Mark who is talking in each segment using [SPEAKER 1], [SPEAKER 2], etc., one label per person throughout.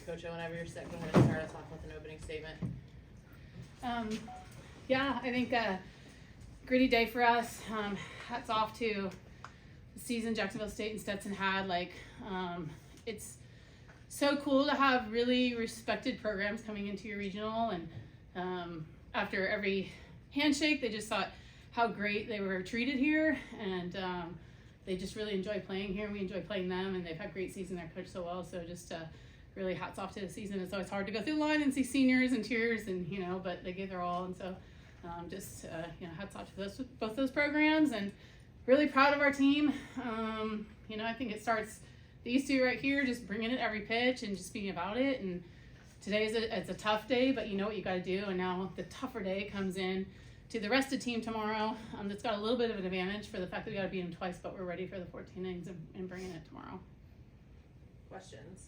[SPEAKER 1] Coach O, whenever you're set, go ahead and start us off with an opening statement.
[SPEAKER 2] Yeah, I think gritty day for us. Hats off to the season Jacksonville State and Stetson had. It's so cool to have really respected programs coming into your regional, and after every handshake, they just thought how great they were treated here, and they just really enjoy playing here, and we enjoy playing them, and they've had great season. They're coached so well, so just really hats off to the season. It's always hard to go through the line and see seniors and tears, and but they gave their all, and so hats off to both those programs, and really proud of our team. I think it starts these two right here, just bringing it every pitch and just being about it. And today it's a tough day, but you know what you got to do. And now the tougher day comes in to the rest of the team tomorrow. That's got a little bit of an advantage for the fact that we got to beat them twice, but we're ready for the 14 innings and bringing it tomorrow.
[SPEAKER 1] Questions?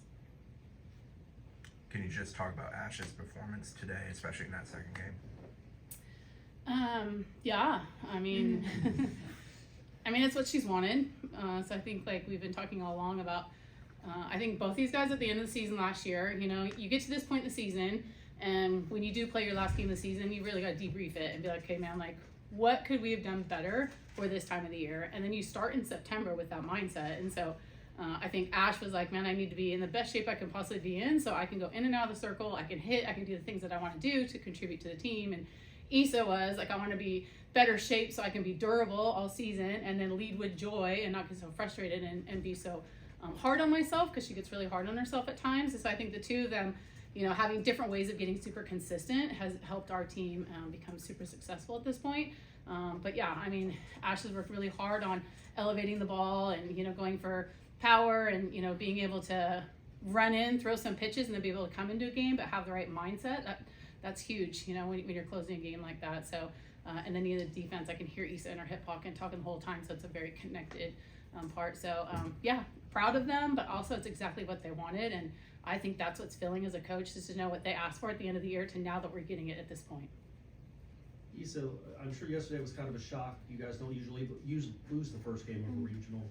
[SPEAKER 3] Can you just talk about Ash's performance today, especially in that second game?
[SPEAKER 2] Yeah, it's what she's wanted. So I think we've been talking all along about, I think both these guys at the end of the season last year, you get to this point in the season, and when you do play your last game of the season, you really got to debrief it and be like, okay, man, what could we have done better for this time of the year? And then you start in September with that mindset. And so I think Ash was like, man, I need to be in the best shape I can possibly be in so I can go in and out of the circle. I can hit, I can do the things that I want to do to contribute to the team. And Isa was like, I want to be better shape so I can be durable all season and then lead with joy and not get so frustrated and be so hard on myself, because she gets really hard on herself at times. And so I think the two of them, having different ways of getting super consistent has helped our team become super successful at this point. But yeah, Ash has worked really hard on elevating the ball and, going for power and, being able to run in, throw some pitches and then be able to come into a game, but have the right mindset. That's huge, when you're closing a game like that. So, and then the defense, I can hear Isa in her hip pocket talking the whole time. So it's a very connected part. So yeah, proud of them, but also it's exactly what they wanted. And I think that's what's filling as a coach, just to know what they asked for at the end of the year to now that we're getting it at this point.
[SPEAKER 4] Isa, I'm sure yesterday was kind of a shock. You guys don't usually lose the first game of a regional.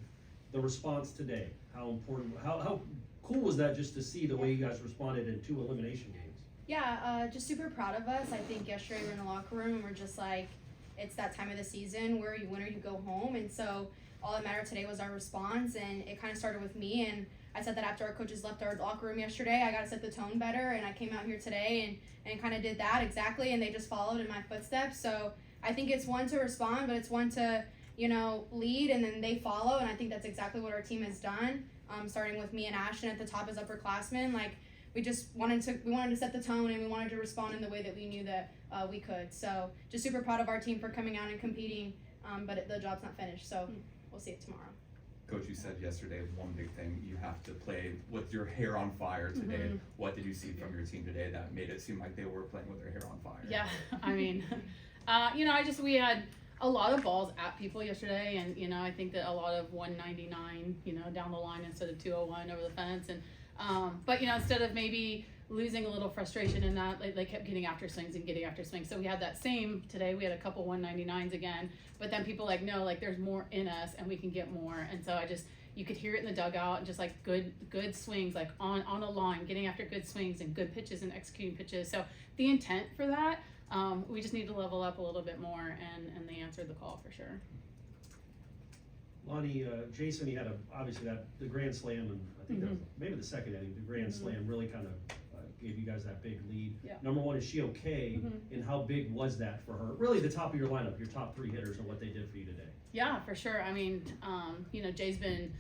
[SPEAKER 4] The response today, how important, how cool was that just to see the way you guys responded in 2 elimination games?
[SPEAKER 5] Yeah, just super proud of us. I think yesterday we were in the locker room and we're just like, it's that time of the season where you win or you go home. And so all that mattered today was our response, and it kind of started with me. And I said that after our coaches left our locker room yesterday, I got to set the tone better. And I came out here today and kind of did that exactly, and they just followed in my footsteps. So I think it's one to respond, but it's one to, lead, and then they follow. And I think that's exactly what our team has done, starting with me and Ashtyn at the top as upperclassmen. We just wanted to set the tone, and we wanted to respond in the way that we knew that we could. So just super proud of our team for coming out and competing, but the job's not finished, so we'll see it tomorrow.
[SPEAKER 6] Coach, you said yesterday one big thing, you have to play with your hair on fire today. Mm-hmm. What did you see from your team today that made it seem like they were playing with their hair on fire?
[SPEAKER 2] Yeah, we had a lot of balls at people yesterday, and I think that a lot of 199 down the line instead of 201 over the fence. And but instead of maybe losing a little frustration in that, they kept getting after swings. So we had that same today. We had a couple 199s again, but then people no, there's more in us and we can get more. And so you could hear it in the dugout, and just good swings, on a line, getting after good swings and good pitches and executing pitches. So the intent for that, we just need to level up a little bit more, and they answered the call for sure.
[SPEAKER 4] Lonni, Jason, he had the grand slam, and I think that was maybe the second inning. The grand slam really kind of gave you guys that big lead.
[SPEAKER 2] Yeah.
[SPEAKER 4] Number one, is she okay? And how big was that for her? Really, the top of your lineup, your top 3 hitters, and what they did for you today.
[SPEAKER 2] Yeah, for sure. Jay's been,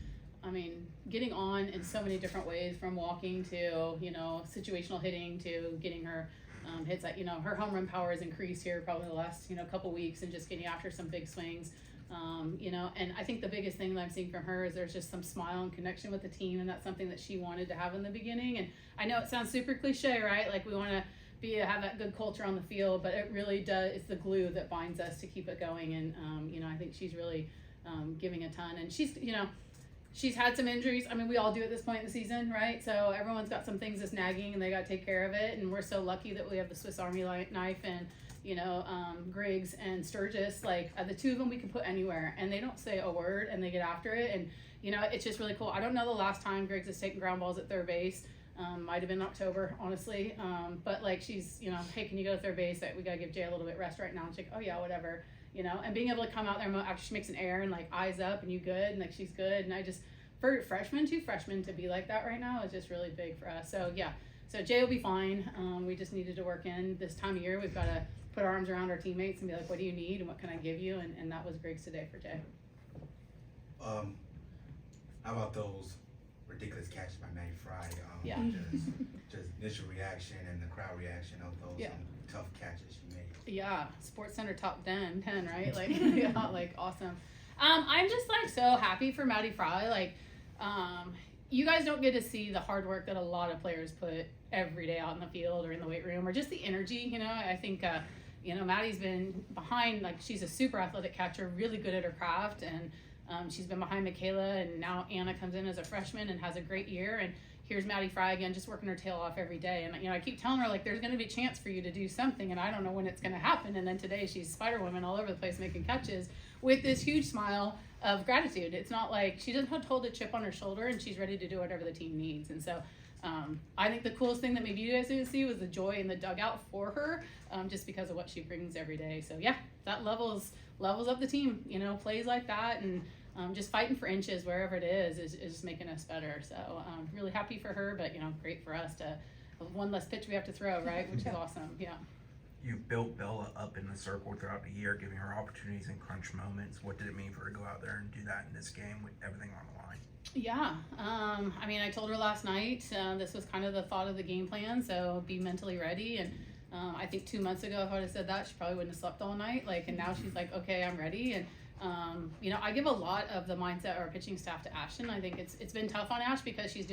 [SPEAKER 2] getting on in so many different ways, from walking to, situational hitting to getting her hits. Her home run power has increased here probably the last, couple weeks, and just getting after some big swings. And I think the biggest thing that I'm seeing from her is there's just some smile and connection with the team, and that's something that she wanted to have in the beginning. And I know it sounds super cliche, right? We want to have that good culture on the field, but it really does. It's the glue that binds us to keep it going. And I think she's really giving a ton. And she's had some injuries. We all do at this point in the season, right? So everyone's got some things that's nagging, and they got to take care of it. And we're so lucky that we have the Swiss Army knife and Griggs and Sturgis, the two of them we can put anywhere, and they don't say a word, and they get after it. And it's just really cool. I don't know the last time Griggs has taken ground balls at third base. Might have been October, honestly. But like she's, you know, hey, can you go to third base? That we gotta give Jay a little bit rest right now. And she's like, oh yeah, whatever. You know, and being able to come out there after she makes an error and like eyes up and you good and like she's good. And I just, for two freshmen to be like that right now is just really big for us. So yeah, so Jay will be fine. We just needed to work in this time of year. We've got to put our arms around our teammates and be like, what do you need and what can I give you? And that was Griggs today for Jay.
[SPEAKER 7] How about those ridiculous catches by Maddie Fry?
[SPEAKER 2] Yeah.
[SPEAKER 7] Just initial reaction and the crowd reaction of those tough catches she made.
[SPEAKER 2] Yeah, Sports Center top 10, right? Like, yeah, like awesome. I'm just like so happy for Maddie Fry. Like, you guys don't get to see the hard work that a lot of players put every day out in the field or in the weight room or just the energy. You know, I think, you know, Maddie's been behind, like, she's a super athletic catcher, really good at her craft, and she's been behind Michaela, and now Anna comes in as a freshman and has a great year, and here's Maddie Fry again, just working her tail off every day. And, you know, I keep telling her, like, there's going to be a chance for you to do something, and I don't know when it's going to happen. And then today she's Spider-Woman all over the place making catches with this huge smile of gratitude. It's not like she doesn't hold a chip on her shoulder, and she's ready to do whatever the team needs. And so I think the coolest thing that maybe you guys didn't see was the joy in the dugout for her, just because of what she brings every day. So, yeah, that levels up the team, you know, plays like that, and just fighting for inches wherever it is making us better. So really happy for her, but, you know, great for us to have one less pitch we have to throw, right? Which is awesome. Yeah.
[SPEAKER 3] You built Bella up in the circle throughout the year, giving her opportunities in crunch moments. What did it mean for her to go out there and do that in this game with everything on the line?
[SPEAKER 2] Yeah. I mean, I told her last night, this was kind of the thought of the game plan. So be mentally ready. And I think 2 months ago, if I would have said that, she probably wouldn't have slept all night. Like, and now she's like, okay, I'm ready. And, you know, I give a lot of the mindset of our pitching staff to Ashtyn. I think it's been tough on Ash because she's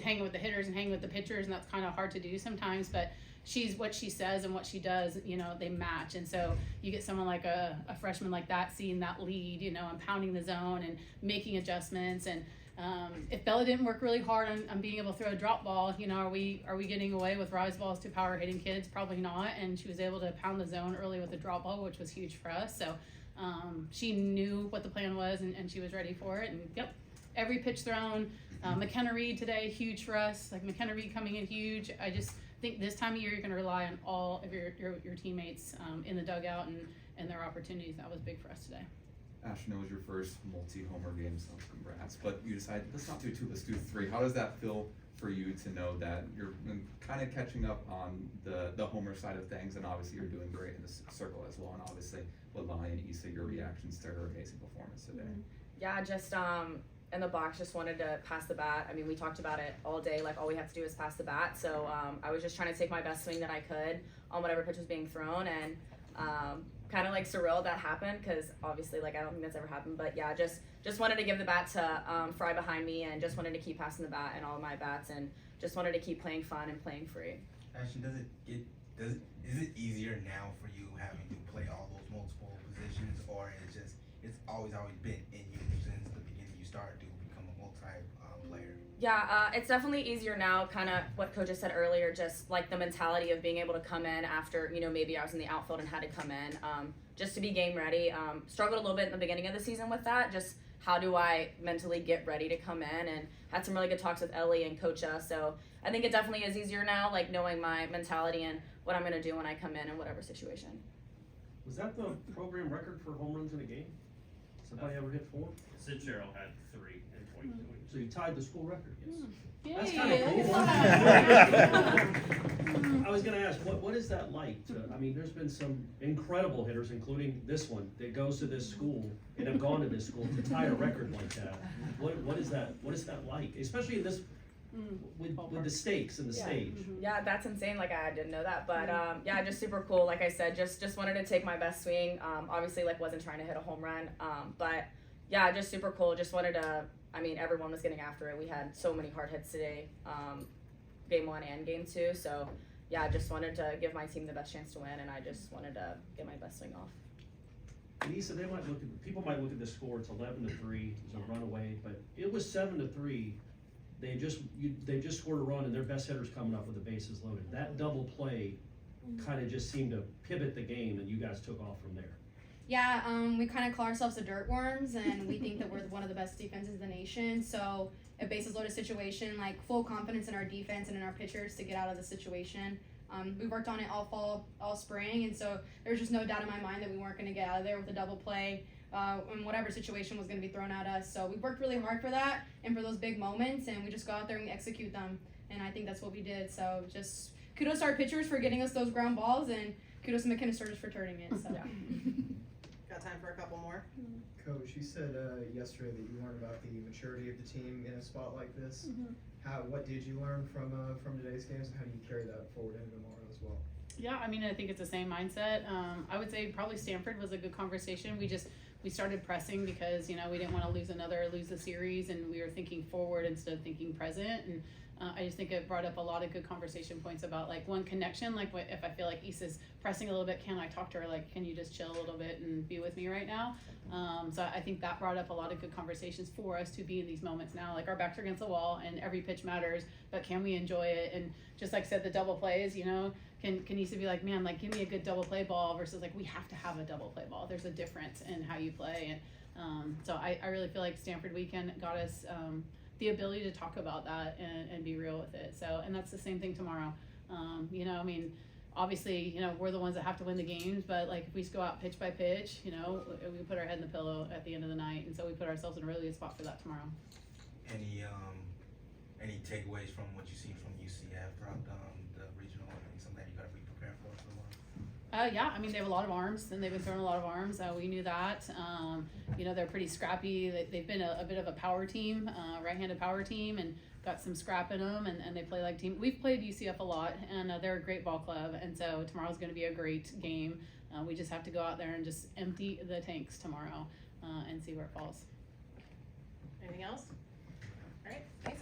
[SPEAKER 2] hanging with the hitters and hanging with the pitchers, and that's kind of hard to do sometimes, but what she says and what she does, you know, they match. And so you get someone like a freshman like that, seeing that lead, you know, and pounding the zone and making adjustments. And if Bella didn't work really hard on being able to throw a drop ball, you know, are we getting away with rise balls to power hitting kids? Probably not. And she was able to pound the zone early with a drop ball, which was huge for us. So she knew what the plan was, and she was ready for it. And yep, every pitch thrown. McKenna Reed today, huge for us. Like McKenna Reed coming in huge. I just think this time of year you're going to rely on all of your teammates in the dugout and their opportunities. That was big for us today.
[SPEAKER 6] Ashtyn, it was your first multi-homer game, so congrats. But you decided, let's not do 2, let's do 3. How does that feel for you to know that you're kind of catching up on the homer side of things, and obviously you're doing great in the circle as well, and obviously with Lonni and Isa, your reactions to her amazing performance today?
[SPEAKER 8] Yeah, just in the box, just wanted to pass the bat. I mean, we talked about it all day, like all we have to do is pass the bat. So I was just trying to take my best swing that I could on whatever pitch was being thrown, and kind of like surreal that happened, because obviously, like, I don't think that's ever happened. But yeah, just wanted to give the bat to Fry behind me, and just wanted to keep passing the bat in all of my bats, and just wanted to keep playing fun and playing free.
[SPEAKER 7] Ashtyn, is it easier now for you having to play all those multiple positions, or it's always been in you since the beginning you started to become a multi-player?
[SPEAKER 8] Yeah, it's definitely easier now, kind of what Coach just said earlier, just like the mentality of being able to come in after, you know, maybe I was in the outfield and had to come in, just to be game ready. Struggled a little bit in the beginning of the season with that, just how do I mentally get ready to come in, and had some really good talks with Ellie and Coach. So I think it definitely is easier now, like knowing my mentality and what I'm going to do when I come in whatever situation.
[SPEAKER 4] Was that the program record for home runs in a game? Somebody ever hit 4?
[SPEAKER 9] Sid Sherrill had 3 in 22 weeks.
[SPEAKER 4] So you tied the school record, yes.
[SPEAKER 2] Yay,
[SPEAKER 4] That's kind of cool.
[SPEAKER 2] yeah.
[SPEAKER 4] I was going to ask, what is that like? I mean, there's been some incredible hitters, including this one, that goes to this school and have gone to this school to tie a record like that. What is that? What is that like? Especially in this, with the stakes and the stage.
[SPEAKER 8] Yeah, that's insane. Like, I didn't know that, but yeah, just super cool. Like I said, just wanted to take my best swing. Obviously, like, wasn't trying to hit a home run, but yeah, just super cool. Just wanted to. I mean, everyone was getting after it. We had so many hard hits today, game 1 and game 2. So yeah, I just wanted to give my team the best chance to win, and I just wanted to get my best swing off.
[SPEAKER 4] Lisa, people might look at this score. It's 11-3. It was a runaway, but it was 7-3. They just scored a run, and their best hitter's coming up with the bases loaded. That double play kind of just seemed to pivot the game, and you guys took off from there.
[SPEAKER 5] Yeah, we kind of call ourselves the dirt worms, and we think that we're one of the best defenses in the nation. So a bases loaded situation, like full confidence in our defense and in our pitchers to get out of the situation. We worked on it all fall, all spring, and so there was just no doubt in my mind that we weren't going to get out of there with a double play in whatever situation was going to be thrown at us. So we worked really hard for that and for those big moments, and we just go out there and we execute them, and I think that's what we did. So just kudos to our pitchers for getting us those ground balls, and kudos to McKenna Sturgis for turning it. So.
[SPEAKER 1] Yeah. Got time for a couple more?
[SPEAKER 10] Coach, you said yesterday that you learned about the maturity of the team in a spot like this. What did you learn from today's games, and how do you carry that forward into tomorrow as well?
[SPEAKER 2] Yeah, I mean, I think it's the same mindset. I would say probably Stanford was a good conversation. We started pressing because, we didn't want to lose the series, and we were thinking forward instead of thinking present. And I just think it brought up a lot of good conversation points about, like, one connection, like if I feel like Isa's pressing a little bit, can I talk to her, like, can you just chill a little bit and be with me right now? So I think that brought up a lot of good conversations for us to be in these moments now. Like, our backs are against the wall and every pitch matters, but can we enjoy it? And just like I said, the double plays, can Isa be like, man, like, give me a good double play ball versus like, we have to have a double play ball. There's a difference in how you play. And so I really feel like Stanford weekend got us the ability to talk about that and be real with it. So, and that's the same thing tomorrow. Obviously, we're the ones that have to win the games, but like if we just go out pitch by pitch, we put our head in the pillow at the end of the night, and so we put ourselves in a really good spot for that tomorrow.
[SPEAKER 7] Any takeaways from what you've seen from UCF throughout the regional? Something you got to be prepared for tomorrow?
[SPEAKER 2] Yeah, I mean, they have a lot of arms, and they've been throwing a lot of arms. We knew that. They're pretty scrappy. They've been a bit of a power team, right-handed power team, and got some scrap in them, and they play like team. We've played UCF a lot, and they're a great ball club, and so tomorrow's going to be a great game. We just have to go out there and just empty the tanks tomorrow and see where it falls.
[SPEAKER 1] Anything else? All right, thanks.